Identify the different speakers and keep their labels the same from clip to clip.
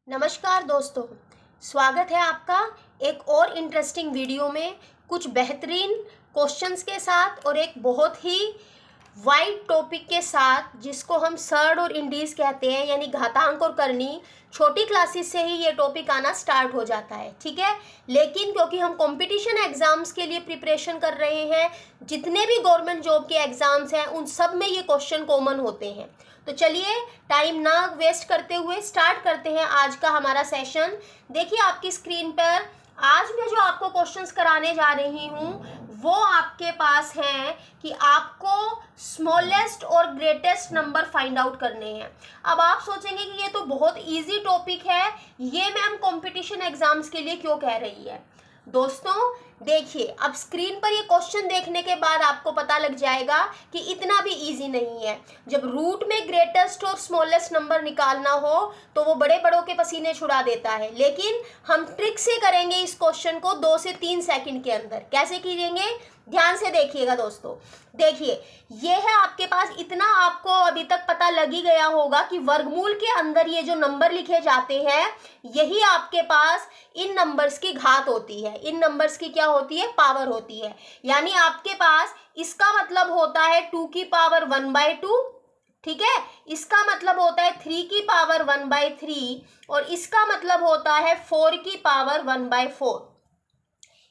Speaker 1: नमस्कार दोस्तों, स्वागत है आपका एक और इंटरेस्टिंग वीडियो में कुछ बेहतरीन क्वेश्चंस के साथ और एक बहुत ही वाइड टॉपिक के साथ जिसको हम सर्ड और इंडीज कहते हैं, यानी घातांक और करनी। छोटी क्लासेस से ही ये टॉपिक आना स्टार्ट हो जाता है, ठीक है। लेकिन क्योंकि हम कंपटीशन एग्जाम्स के लिए प्रिपरेशन कर रहे हैं, जितने भी गवर्नमेंट जॉब के एग्जाम्स हैं उन सब में ये क्वेश्चन कॉमन होते हैं। तो चलिए टाइम ना वेस्ट करते हुए स्टार्ट करते हैं आज का हमारा सेशन। देखिए आपकी स्क्रीन पर आज मैं जो आपको क्वेश्चंस कराने जा रही हूँ वो आपके पास है कि आपको स्मॉलेस्ट और ग्रेटेस्ट नंबर फाइंड आउट करने हैं। अब आप सोचेंगे कि ये तो बहुत इजी टॉपिक है, ये मैम कंपटीशन एग्जाम्स के लिए क्यों कह रही है। दोस्तों देखिए, अब स्क्रीन पर ये क्वेश्चन देखने के बाद आपको पता लग जाएगा कि इतना भी इजी नहीं है। जब रूट में ग्रेटेस्ट और स्मॉलेस्ट नंबर निकालना हो तो वो बड़े बड़ों के पसीने छुड़ा देता है, लेकिन हम ट्रिक से करेंगे इस क्वेश्चन को 2 से 3 सेकंड के अंदर। कैसे कीजिएंगे, ध्यान से देखिएगा दोस्तों। देखिए ये है आपके पास, इतना आपको अभी तक पता लग ही गया होगा कि वर्गमूल के अंदर ये जो नंबर लिखे जाते हैं यही आपके पास इन नंबर्स की घात होती है, इन नंबर्स की क्या होती है, पावर होती है। यानी आपके पास इसका मतलब होता है 2 की पावर 1/2, ठीक है। इसका मतलब होता है 3 की पावर 1/3 और इसका मतलब होता है 4 की पावर 1/4।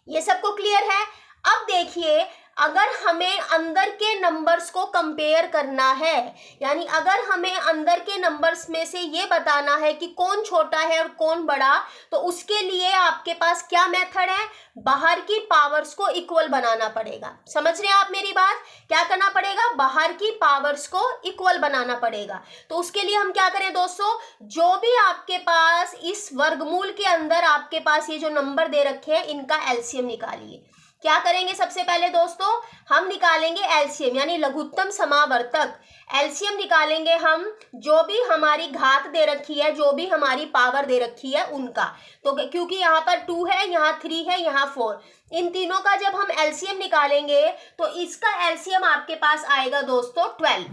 Speaker 1: ये सबको क्लियर है। अब देखिए, अगर हमें अंदर के नंबर्स को कंपेयर करना है, यानी अगर हमें अंदर के नंबर्स में से ये बताना है कि कौन छोटा है और कौन बड़ा, तो उसके लिए आपके पास क्या मेथड है, बाहर की पावर्स को इक्वल बनाना पड़ेगा। समझ रहे हैं आप मेरी बात, क्या करना पड़ेगा, बाहर की पावर्स को इक्वल बनाना पड़ेगा। तो उसके लिए हम क्या करें दोस्तों, जो भी आपके पास इस वर्गमूल के अंदर आपके पास ये जो नंबर दे रखे हैं इनका एलसीएम निकालिए। क्या करेंगे, सबसे पहले दोस्तों हम निकालेंगे एलसीएम, यानी लघुत्तम समावर्तक। एलसीएम निकालेंगे हम, जो भी हमारी घात दे रखी है, जो भी हमारी पावर दे रखी है उनका। तो क्योंकि यहाँ पर 2 है, यहाँ 3 है, यहाँ 4, इन तीनों का जब हम एलसीएम निकालेंगे तो इसका एलसीएम आपके पास आएगा दोस्तों 12।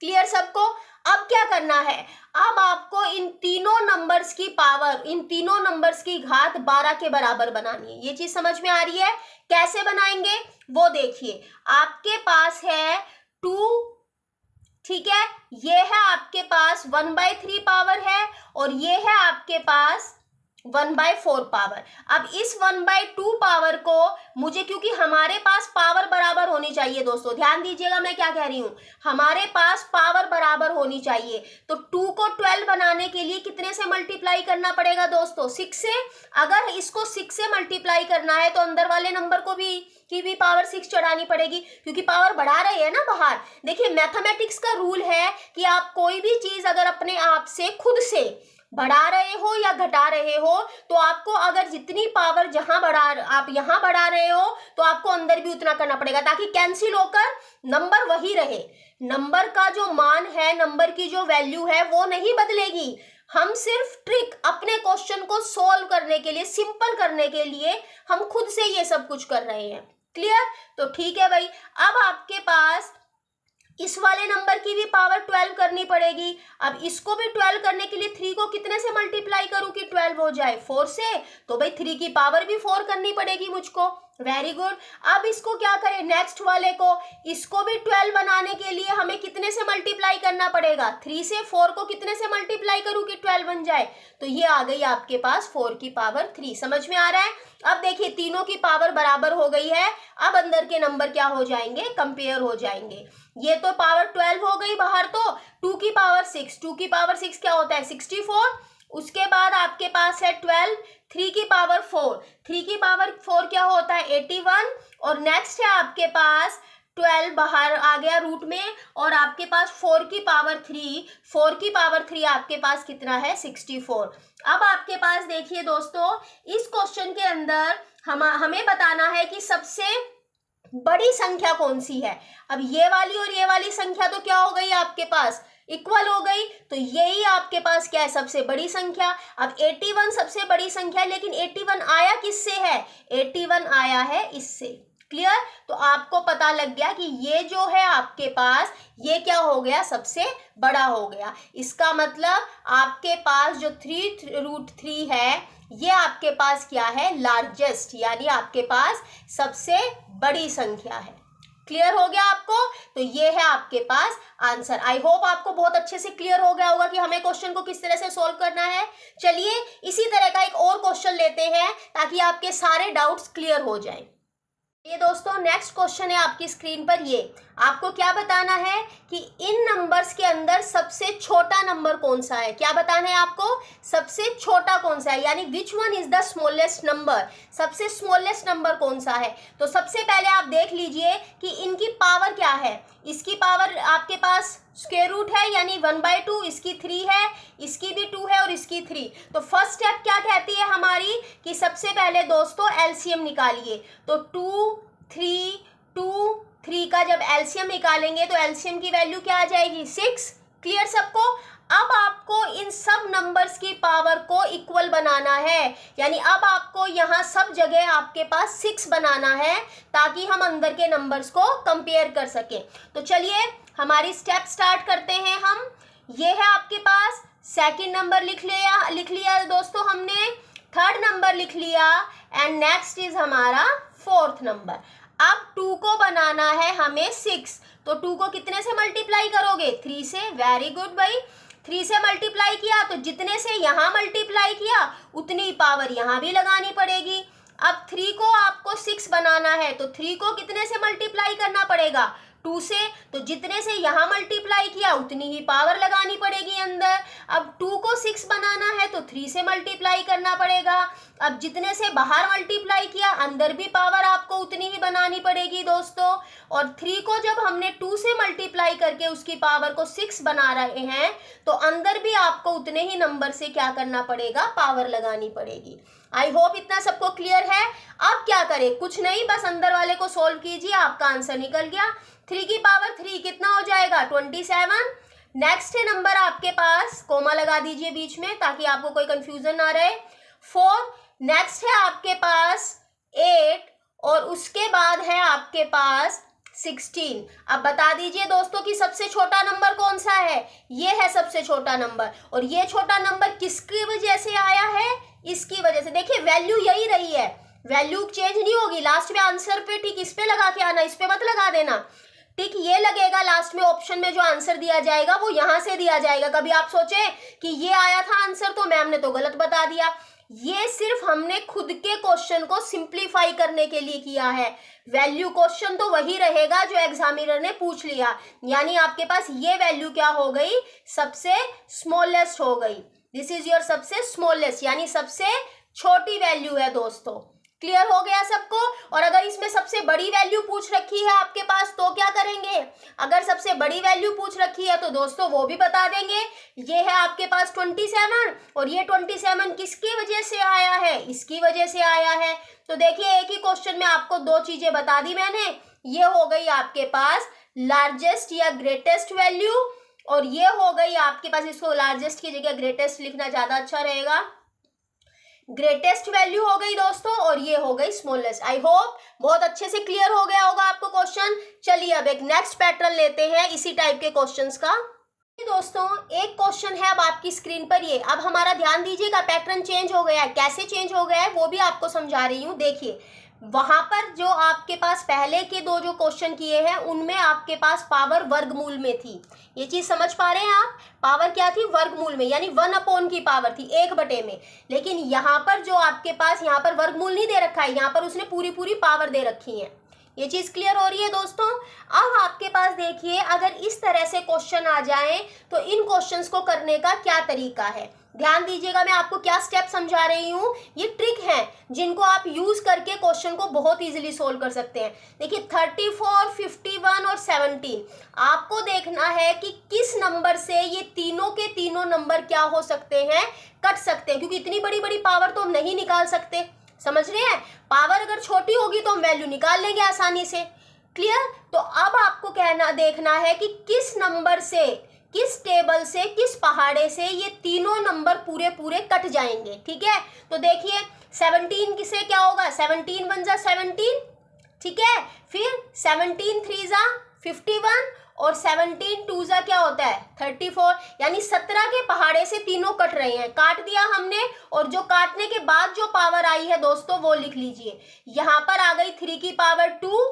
Speaker 1: क्लियर सबको। अब क्या करना है, अब आपको इन तीनों नंबर्स की पावर, इन तीनों नंबर्स की घात 12 के बराबर बनानी है। ये चीज समझ में आ रही है, कैसे बनाएंगे वो देखिए। आपके पास है 2, ठीक है, ये है आपके पास 1/3 पावर है और ये है आपके पास 1/4 पावर। अब इस 1/2 पावर को मुझे, क्योंकि हमारे पास पावर बराबर होनी चाहिए दोस्तों, ध्यान दीजिएगा मैं क्या कह रही हूं, हमारे पास पावर बराबर होनी चाहिए। तो 2 को 12 बनाने के लिए कितने से मल्टीप्लाई करना पड़ेगा दोस्तों, 6 से। अगर इसको 6 से मल्टीप्लाई करना है तो अंदर वाले नंबर को भी पावर 6 चढ़ानी पड़ेगी, क्योंकि पावर बढ़ा रहे हैं ना बाहर। देखिए मैथमेटिक्स का रूल है कि आप कोई भी चीज अगर अपने आप से खुद से बढ़ा रहे हो या घटा रहे हो तो आपको, अगर जितनी पावर जहां आप यहां बढ़ा रहे हो तो आपको अंदर भी उतना करना पड़ेगा, ताकि कैंसिल होकर नंबर वही रहे। नंबर का जो मान है, नंबर की जो वैल्यू है वो नहीं बदलेगी। हम सिर्फ ट्रिक अपने क्वेश्चन को सोल्व करने के लिए, सिंपल करने के लिए हम खुद से ये सब कुछ कर रहे हैं। क्लियर, तो ठीक है भाई। अब आपके पास इस वाले नंबर की भी पावर 12 करनी पड़ेगी। अब इसको भी 12 करने के लिए 3 को कितने से मल्टीप्लाई करूं कि 12 हो जाए, 4 से। तो भाई 3 की पावर भी 4 करनी पड़ेगी मुझको। Very good. अब इसको क्या करें, नेक्स्ट वाले को, इसको भी 12 बनाने के लिए हमें कितने से मल्टीप्लाई करना पड़ेगा, 3 से। 4 को कितने से मल्टीप्लाई करूं कि 12 बन जाए, तो ये आ गई आपके पास 4 की पावर 3। समझ में आ रहा है। अब देखिए तीनों की पावर बराबर हो गई है। अब अंदर के नंबर क्या हो जाएंगे, कंपेयर हो जाएंगे। ये तो पावर 12 हो गई बाहर, तो 2 की पावर 6, 2 की पावर 6 क्या होता है, 64। उसके बाद आपके पास है 12, 3 की पावर 4, 3 की पावर 4 क्या होता है, 81। और नेक्स्ट है आपके पास 12 बाहर आ गया रूट में, और आपके पास 4 की पावर 3, 4 की पावर 3 आपके पास कितना है, 64। अब आपके पास देखिए दोस्तों, इस क्वेश्चन के अंदर हमें बताना है कि सबसे बड़ी संख्या कौन सी है। अब ये वाली और ये वाली संख्या तो क्या हो गई आपके पास, इक्वल हो गई, तो यही आपके पास क्या है, सबसे बड़ी संख्या। अब 81 सबसे बड़ी संख्या है, लेकिन 81 आया किससे है, 81 आया है इससे। क्लियर? तो आपको पता लग गया कि ये जो है आपके पास ये क्या हो गया, सबसे बड़ा हो गया। इसका मतलब आपके पास जो 3√3 है ये आपके पास क्या है, लार्जेस्ट, यानी आपके पास सबसे बड़ी संख्या है। क्लियर हो गया आपको? तो ये है आपके पास आंसर। आई होप आपको बहुत अच्छे से क्लियर हो गया होगा कि हमें क्वेश्चन को किस तरह से सॉल्व करना है। चलिए इसी तरह का एक और क्वेश्चन लेते हैं ताकि आपके सारे डाउट्स क्लियर हो जाएं। ये दोस्तों नेक्स्ट क्वेश्चन है आपकी स्क्रीन पर। ये आपको क्या बताना है कि इन नंबर्स के अंदर सबसे छोटा नंबर कौन सा है। क्या बताना है आपको, सबसे छोटा कौन सा है, यानी which one is the smallest number, सबसे स्मॉलेस्ट नंबर कौन सा है। तो सबसे पहले आप देख लीजिए कि इनकी पावर क्या है। इसकी पावर आपके पास स्क्वायर रूट है यानी 1/2, इसकी 3 है, इसकी भी 2 है और इसकी 3। तो फर्स्ट स्टेप क्या कहती है हमारी कि सबसे पहले दोस्तों एलसीएम निकालिए। तो 2, 3, 2, 3 का जब एलसीएम निकालेंगे तो एलसीएम की वैल्यू क्या आ जाएगी, 6। क्लियर सबको? अब आपको इन सब नंबर्स की पावर को इक्वल बनाना है, यानी अब आपको यहाँ सब जगह आपके पास 6 बनाना है ताकि हम अंदर के नंबर्स को कंपेयर कर सकें। तो चलिए हमारी स्टेप स्टार्ट करते हैं हम। ये है आपके पास सेकंड नंबर लिख लिया दोस्तों हमने, थर्ड नंबर लिख लिया एंड नेक्स्ट इज हमारा फोर्थ नंबर। अब 2 को बनाना है हमें 6, तो 2 को कितने से मल्टीप्लाई करोगे, 3 से। वेरी गुड भाई, 3 से मल्टीप्लाई किया तो जितने से यहाँ मल्टीप्लाई किया उतनी पावर यहाँ भी लगानी पड़ेगी। अब 3 को आपको 6 बनाना है तो 3 को कितने से मल्टीप्लाई करना पड़ेगा, 2 से। तो जितने से यहाँ मल्टीप्लाई किया उतनी ही पावर लगानी पड़ेगी अंदर। अब 2 को 6 बनाना है तो 3 से मल्टीप्लाई करना पड़ेगा। अब जितने से बाहर मल्टीप्लाई किया अंदर भी पावर आपको उतनी ही बनानी पड़ेगी दोस्तों। और 3 को जब हमने 2 से मल्टीप्लाई करके उसकी पावर को 6 बना रहे हैं तो अंदर भी आपको उतने ही नंबर से क्या करना पड़ेगा, पावर लगानी पड़ेगी। आई होप इतना सबको क्लियर है। अब क्या करें, कुछ नहीं, बस अंदर वाले को सोल्व कीजिए, आपका आंसर निकल गया। 3 की पावर 3 कितना हो जाएगा, 27। नेक्स्ट है नंबर आपके पास, कोमा लगा दीजिए बीच में ताकि आपको कोई कंफ्यूजन ना रहे, 4। नेक्स्ट है आपके पास 8 और उसके बाद है आपके पास 16। अब बता दीजिए दोस्तों कि सबसे छोटा नंबर कौन सा है। ये है सबसे छोटा नंबर, और ये छोटा नंबर किसकी वजह से आया है, इसकी वजह से। देखिए वैल्यू यही रही है, वैल्यू चेंज नहीं होगी। लास्ट में आंसर पे टिक इस पे लगा के आना, इस पे मत लगा देना। टिक ये लगेगा लास्ट में, ऑप्शन में जो आंसर दिया जाएगा वो यहाँ से दिया जाएगा। कभी आप सोचे कि ये आया था आंसर तो मैम ने तो गलत बता दिया। ये सिर्फ हमने खुद के क्वेश्चन को सिंप्लीफाई करने के लिए किया है। वैल्यू क्वेश्चन तो वही रहेगा जो एग्जामिनर ने पूछ लिया, यानी आपके पास ये वैल्यू क्या हो गई, सबसे स्मॉलेस्ट हो गई। दिस इज योर सबसे स्मॉलेस्ट, यानी सबसे छोटी वैल्यू है दोस्तों। क्लियर हो गया सबको? और अगर इसमें सबसे बड़ी वैल्यू पूछ रखी है आपके पास तो क्या करेंगे, अगर सबसे बड़ी वैल्यू पूछ रखी है तो दोस्तों वो भी बता देंगे। ये है आपके पास 27 और ये 27 किसकी वजह से आया है, इसकी वजह से आया है। तो देखिए एक ही क्वेश्चन में आपको 2 चीजें बता दी मैंने। ये हो गई आपके पास लार्जेस्ट या ग्रेटेस्ट वैल्यू, और ये हो गई आपके पास, इसको लार्जेस्ट की जगह ग्रेटेस्ट लिखना ज्यादा अच्छा रहेगा, ग्रेटेस्ट वैल्यू हो गई दोस्तों, और ये हो गई स्मॉलेस्ट। आई होप बहुत अच्छे से क्लियर हो गया होगा आपको क्वेश्चन। चलिए अब एक नेक्स्ट पैटर्न लेते हैं इसी टाइप के क्वेश्चंस का। दोस्तों एक क्वेश्चन है अब आपकी स्क्रीन पर, ये अब हमारा ध्यान दीजिएगा, पैटर्न चेंज हो गया है। कैसे चेंज हो गया है वो भी आपको समझा रही हूँ। देखिए वहां पर जो आपके पास पहले के 2 जो क्वेश्चन किए हैं उनमें आपके पास पावर वर्गमूल में थी। ये चीज समझ पा रहे हैं आप, पावर क्या थी, वर्गमूल में, यानी 1/, की पावर थी 1/। में। लेकिन यहाँ पर जो आपके पास यहाँ पर वर्गमूल नहीं दे रखा है, यहाँ पर उसने पूरी पावर दे रखी है। ये चीज क्लियर हो रही है दोस्तों? अब आपके पास देखिए अगर इस तरह से क्वेश्चन आ जाए तो इन क्वेश्चंस को करने का क्या तरीका है। ध्यान दीजिएगा मैं आपको क्या स्टेप समझा रही हूँ, ये ट्रिक है जिनको आप यूज करके क्वेश्चन को बहुत इजीली सोल्व कर सकते हैं। देखिए 34, 51 और 17 आपको देखना है कि किस नंबर से ये तीनों के तीनों नंबर क्या हो सकते हैं, कट सकते हैं, क्योंकि इतनी बड़ी पावर तो हम नहीं निकाल सकते। समझ रहे हैं? पावर अगर छोटी होगी तो हम वैल्यू निकाल लेंगे आसानी से। क्लियर? तो अब आपको कहना देखना है कि किस नंबर से, किस टेबल से, किस पहाड़े से ये तीनों नंबर पूरे कट जाएंगे। ठीक है, तो देखिए 17 से क्या होगा, 17 × 17 ठीक है। फिर 17 3 जा 51 और 17 2 जा क्या होता है 34, यानी 17 के पहाड़े से तीनों कट रहे हैं, काट दिया हमने। और जो काटने के बाद जो पावर आई है दोस्तों वो लिख लीजिए। यहाँ पर आ गई 3 की पावर 2,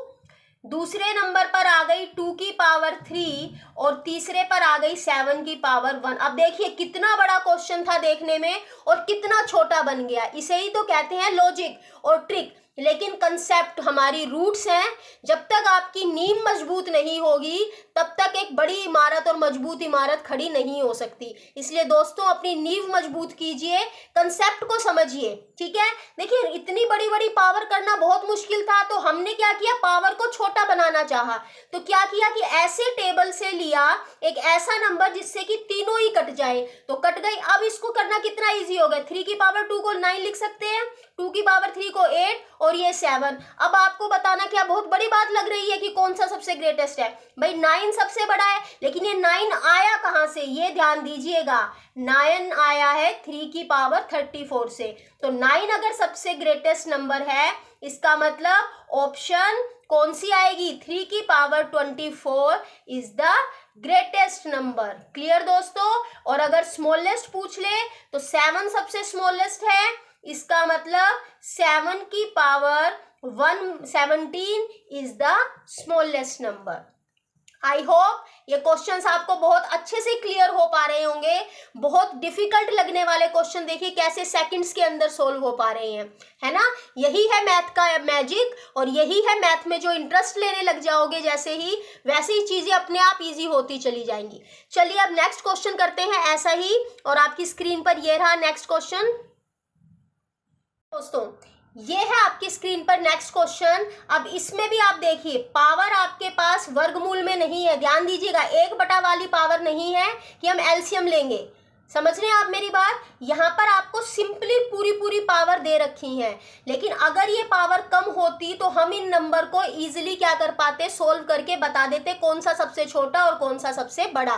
Speaker 1: दूसरे नंबर पर आ गई 2 की पावर 3 और तीसरे पर आ गई 7 की पावर 1। अब देखिए कितना बड़ा क्वेश्चन था देखने में और कितना छोटा बन गया। इसे ही तो कहते हैं लॉजिक और ट्रिक। लेकिन कंसेप्ट हमारी रूट्स हैं, जब तक आपकी नींव मजबूत नहीं होगी तब तक एक बड़ी इमारत और मजबूत इमारत खड़ी नहीं हो सकती। इसलिए दोस्तों अपनी नींव मजबूत कीजिए, कंसेप्ट को समझिए, ठीक है। देखिए इतनी बड़ी बड़ी पावर करना बहुत मुश्किल था, तो हमने क्या किया, पावर को छोटा बनाना चाहा। तो क्या किया कि ऐसे टेबल से लिया एक ऐसा नंबर जिससे कि तीनों ही कट जाए, तो कट गई। अब इसको करना कितना ईजी हो गया, 3 की पावर 2 को 9 लिख सकते हैं, 2 की पावर 3 को 8 और ये 7। अब आपको बताना क्या बहुत बड़ी बात लग रही है कि कौन सा सबसे ग्रेटेस्ट है। भाई 9 सबसे बड़ा है, लेकिन ये 9 आया कहाँ से, ये ध्यान दीजिएगा। 9 आया है 3 की पावर 34 से। तो 9 अगर सबसे ग्रेटेस्ट नंबर है, इसका मतलब ऑप्शन कौन सी आएगी, 3 की power 24 is the greatest number. Clear दोस्तों। और अगर स्मॉलेस्ट पूछ ले तो 7 सबसे स्मॉलेस्ट है, इसका मतलब 7 की power 117 is the smallest number. I hope ये क्वेश्चंस आपको बहुत अच्छे से क्लियर हो पा रहे होंगे। बहुत डिफिकल्ट लगने वाले क्वेश्चन देखिए कैसे सेकंड्स के अंदर सोल्व हो पा रहे हैं, है ना। यही है मैथ का मैजिक और यही है मैथ में जो इंटरेस्ट लेने लग जाओगे जैसे ही, वैसे ही चीजें अपने आप इजी होती चली जाएंगी। चलिए अब नेक्स्ट क्वेश्चन करते हैं ऐसा ही, और आपकी स्क्रीन पर ये रहा नेक्स्ट क्वेश्चन। दोस्तों ये है आपकी स्क्रीन पर नेक्स्ट क्वेश्चन। अब इसमें भी आप देखिए पावर आपके पास वर्गमूल में नहीं है, ध्यान दीजिएगा, 1 वाली पावर नहीं है कि हम एलसीएम लेंगे। समझ रहे हैं आप मेरी बात। यहाँ पर आपको सिंपली पूरी पावर दे रखी है, लेकिन अगर ये पावर कम होती तो हम इन नंबर को इजीली क्या कर पाते, सोल्व करके बता देते कौन सा सबसे छोटा और कौन सा सबसे बड़ा।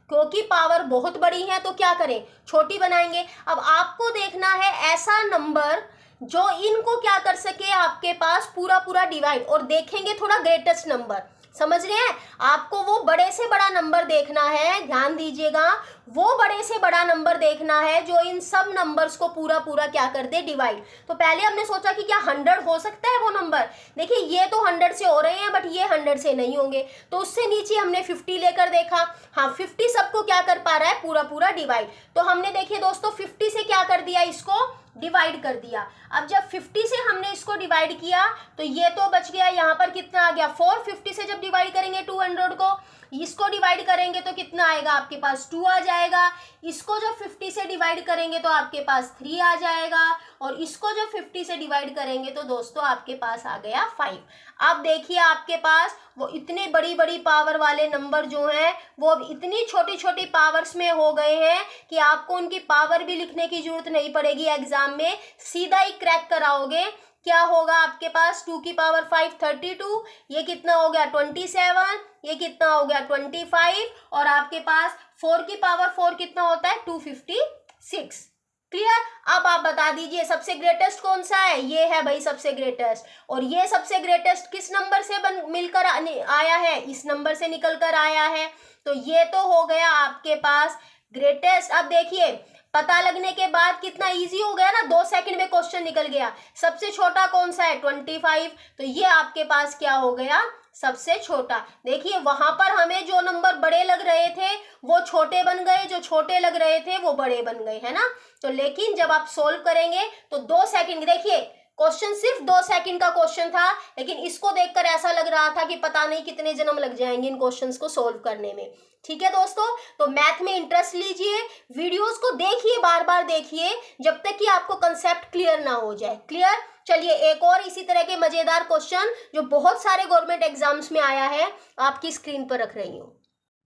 Speaker 1: क्योंकि पावर बहुत बड़ी है तो क्या करें, छोटी बनाएंगे। अब आपको देखना है ऐसा नंबर जो इनको क्या कर सके आपके पास पूरा डिवाइड, और देखेंगे थोड़ा ग्रेटेस्ट नंबर। समझ रहे हैं, आपको वो बड़े से बड़ा नंबर देखना है, ध्यान दीजिएगा, वो बड़े से बड़ा नंबर देखना है जो इन सब नंबर्स को पूरा क्या कर दे, डिवाइड। तो पहले हमने सोचा कि क्या 100 हो सकता है वो नंबर। देखिए ये तो 100 से हो रहे हैं बट ये 100 से नहीं होंगे, तो उससे नीचे हमने 50 लेकर देखा। हाँ 50 सबको क्या कर पा रहा है, पूरा डिवाइड। तो हमने देखिए दोस्तों 50 से क्या कर दिया, इसको डिवाइड कर दिया। अब जब 50 से हमने इसको डिवाइड किया तो ये तो बच गया, यहाँ पर कितना आ गया 4। 50 से जब डिवाइड करेंगे 200 को, इसको डिवाइड करेंगे तो कितना आएगा आपके पास 2 आ जाएगा। इसको जब 50 से डिवाइड करेंगे तो आपके पास 3 आ जाएगा, और इसको जब 50 से डिवाइड करेंगे तो दोस्तों आपके पास आ गया 5। अब देखिए आपके पास वो इतने बड़ी पावर वाले नंबर जो हैं वो अब इतनी छोटी पावर्स में हो गए हैं कि आपको उनकी पावर भी लिखने की जरूरत नहीं पड़ेगी, एग्जाम में सीधा ही क्रैक कराओगे। क्या होगा आपके पास, 2 की पावर 5 32, ये कितना हो गया 27, ये कितना हो गया 25, और आपके पास 4 की पावर 4 कितना होता है 256। क्लियर। अब आप बता दीजिए सबसे ग्रेटेस्ट कौन सा है, ये है भाई सबसे ग्रेटेस्ट। और ये सबसे ग्रेटेस्ट किस नंबर से मिलकर आया है, इस नंबर से निकल कर आया है। तो ये तो हो गया आपके पास ग्रेटेस्ट। अब देखिए पता लगने के बाद कितना इजी हो गया ना, 2 सेकंड में क्वेश्चन निकल गया। सबसे छोटा कौन सा है 25, तो ये आपके पास क्या हो गया, सबसे छोटा। देखिए वहां पर हमें जो नंबर बड़े लग रहे थे वो छोटे बन गए, जो छोटे लग रहे थे वो बड़े बन गए, है ना। तो लेकिन जब आप सोल्व करेंगे तो 2 सेकंड, देखिए क्वेश्चन सिर्फ 2 सेकंड का क्वेश्चन था, लेकिन इसको देखकर ऐसा लग रहा था कि पता नहीं कितने जन्म लग जाएंगे इन क्वेश्चंस को सोल्व करने में। ठीक है दोस्तों, तो मैथ में इंटरेस्ट लीजिए, वीडियोस को देखिए, बार देखिए जब तक कि आपको कंसेप्ट क्लियर ना हो जाए। क्लियर। चलिए एक और इसी तरह के मजेदार क्वेश्चन जो बहुत सारे गवर्नमेंट एग्जाम्स में आया है आपकी स्क्रीन पर रख रही हूँ।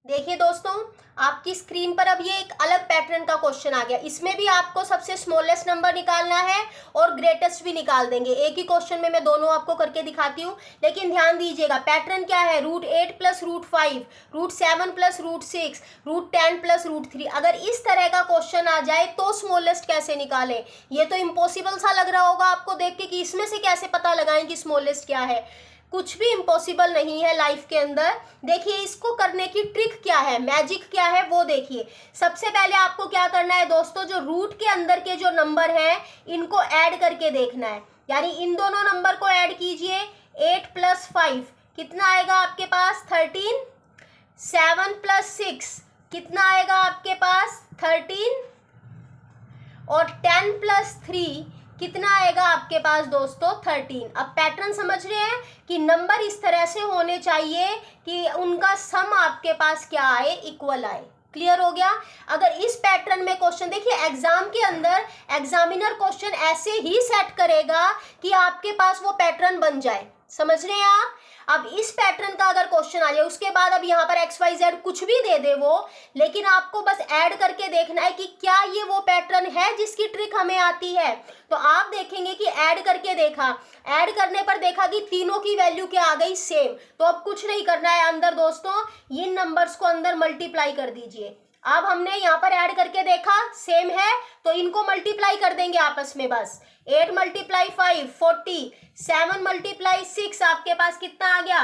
Speaker 1: देखिए दोस्तों आपकी स्क्रीन पर अब ये एक अलग पैटर्न का क्वेश्चन आ गया। इसमें भी आपको सबसे स्मॉलेस्ट नंबर निकालना है और ग्रेटेस्ट भी निकाल देंगे। एक ही क्वेश्चन में मैं दोनों आपको करके दिखाती हूँ, लेकिन ध्यान दीजिएगा पैटर्न क्या है, √8 + √5, √7 + √6, √10 + √3। अगर इस तरह का क्वेश्चन आ जाए तो स्मॉलेस्ट कैसे निकालें, ये तो इम्पॉसिबल सा लग रहा होगा आपको देख के कि इसमें से कैसे पता लगाएं कि स्मॉलेस्ट क्या है। कुछ भी इम्पॉसिबल नहीं है लाइफ के अंदर। देखिए इसको करने की ट्रिक क्या है, मैजिक क्या है वो देखिए। सबसे पहले आपको क्या करना है दोस्तों, जो रूट के अंदर के जो नंबर हैं इनको ऐड करके देखना है, यानी इन दोनों नंबर को ऐड कीजिए। 8 + 5 कितना आएगा आपके पास 13, 7 + 6 कितना आएगा आपके पास 13, और 10 + 3 कितना आएगा आपके पास दोस्तों 13। अब पैटर्न समझ रहे हैं कि नंबर इस तरह से होने चाहिए कि उनका सम आपके पास क्या आए, इक्वल आए। क्लियर हो गया। अगर इस पैटर्न में क्वेश्चन देखिए, एग्जाम के अंदर एग्जामिनर क्वेश्चन ऐसे ही सेट करेगा कि आपके पास वो पैटर्न बन जाए। समझ रहे हैं आप। अब इस पैटर्न का अगर क्वेश्चन आ जाए, उसके बाद अब यहाँ पर XYZ कुछ भी दे दे वो, लेकिन आपको बस ऐड करके देखना है कि क्या ये वो पैटर्न है जिसकी ट्रिक हमें आती है। तो आप देखेंगे कि ऐड करके देखा, ऐड करने पर देखा कि तीनों की वैल्यू क्या आ गई, सेम। तो अब कुछ नहीं करना है अंदर दोस्तों, इन नंबर्स को अंदर मल्टीप्लाई कर दीजिए। अब हमने यहाँ पर ऐड करके देखा सेम है, तो इनको मल्टीप्लाई कर देंगे आपस में बस। 8 × 5 40, 7 × 6 आपके पास कितना आ गया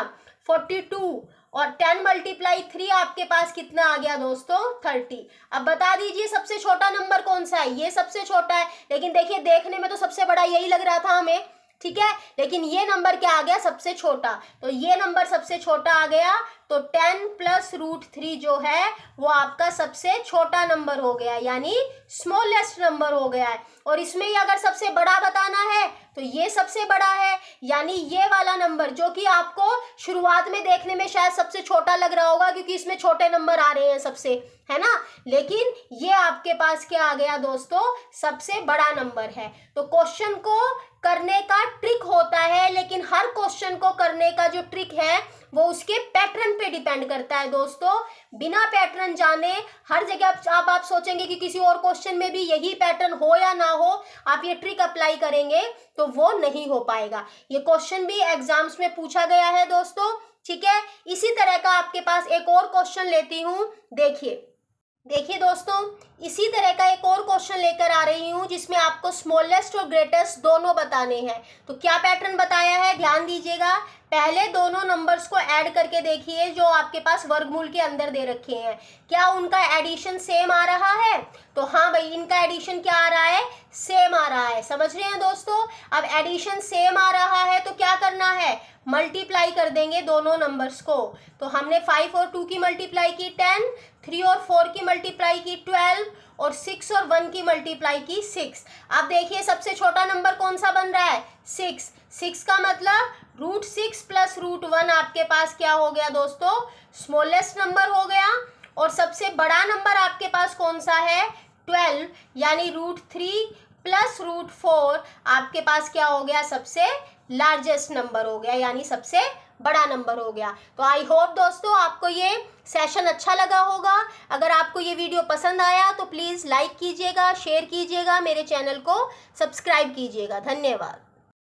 Speaker 1: 42, और 10 × 3 आपके पास कितना आ गया दोस्तों 30। अब बता दीजिए सबसे छोटा नंबर कौन सा है। ये सबसे छोटा है, लेकिन देखिए देखने में तो सबसे बड़ा यही लग रहा था हमें, ठीक है, लेकिन ये नंबर क्या आ गया सबसे छोटा। तो ये नंबर सबसे छोटा आ गया, तो 10 + √3 जो है वो आपका सबसे छोटा नंबर हो गया, यानी स्मॉलेस्ट नंबर हो गया है। और इसमें ही अगर सबसे बड़ा बताना है तो ये सबसे बड़ा है, यानी ये वाला नंबर जो कि आपको शुरुआत में देखने में शायद सबसे छोटा लग रहा होगा क्योंकि इसमें छोटे नंबर आ रहे हैं सबसे, है ना, लेकिन ये आपके पास क्या आ गया दोस्तों सबसे बड़ा नंबर है। तो क्वेश्चन को करने का ट्रिक होता है, लेकिन हर क्वेश्चन को करने का जो ट्रिक है वो उसके पैटर्न पे डिपेंड करता है दोस्तों। बिना पैटर्न जाने हर जगह आप सोचेंगे कि किसी और क्वेश्चन में भी यही पैटर्न हो या ना हो, आप ये ट्रिक अप्लाई करेंगे तो वो नहीं हो पाएगा। ये क्वेश्चन भी एग्जाम्स में पूछा गया है दोस्तों, ठीक है। इसी तरह का आपके पास एक और क्वेश्चन लेती हूँ। देखिए दोस्तों, इसी तरह का एक और क्वेश्चन लेकर आ रही हूँ जिसमें आपको स्मॉलेस्ट और ग्रेटेस्ट दोनों बताने हैं। तो क्या पैटर्न बताया है ध्यान दीजिएगा। पहले दोनों नंबर्स को ऐड करके देखिए जो आपके पास वर्गमूल के अंदर दे रखे हैं, क्या उनका एडिशन सेम आ रहा है। तो हाँ भाई, इनका एडिशन क्या आ रहा है, सेम आ रहा है। समझ रहे हैं दोस्तों। अब एडिशन सेम आ रहा है तो क्या करना है, मल्टीप्लाई कर देंगे दोनों नंबर्स को। तो हमने 5 और 2 की मल्टीप्लाई की 10, 3 और 4 की मल्टीप्लाई की 12, और 6 और 1 की मल्टीप्लाई की 6। अब देखिए सबसे छोटा नंबर कौन सा बन रहा है, 6। 6 का मतलब √6 + √1 आपके पास क्या हो गया दोस्तों, स्मॉलेस्ट नंबर हो गया। और सबसे बड़ा नंबर आपके पास कौन सा है, 12, यानी √3 + √4 आपके पास क्या हो गया, सबसे लार्जेस्ट नंबर हो गया, यानी सबसे बड़ा नंबर हो गया। तो आई होप दोस्तों आपको ये सेशन अच्छा लगा होगा। अगर आपको ये वीडियो पसंद आया तो प्लीज़ लाइक कीजिएगा, शेयर कीजिएगा, मेरे चैनल को सब्सक्राइब कीजिएगा। धन्यवाद।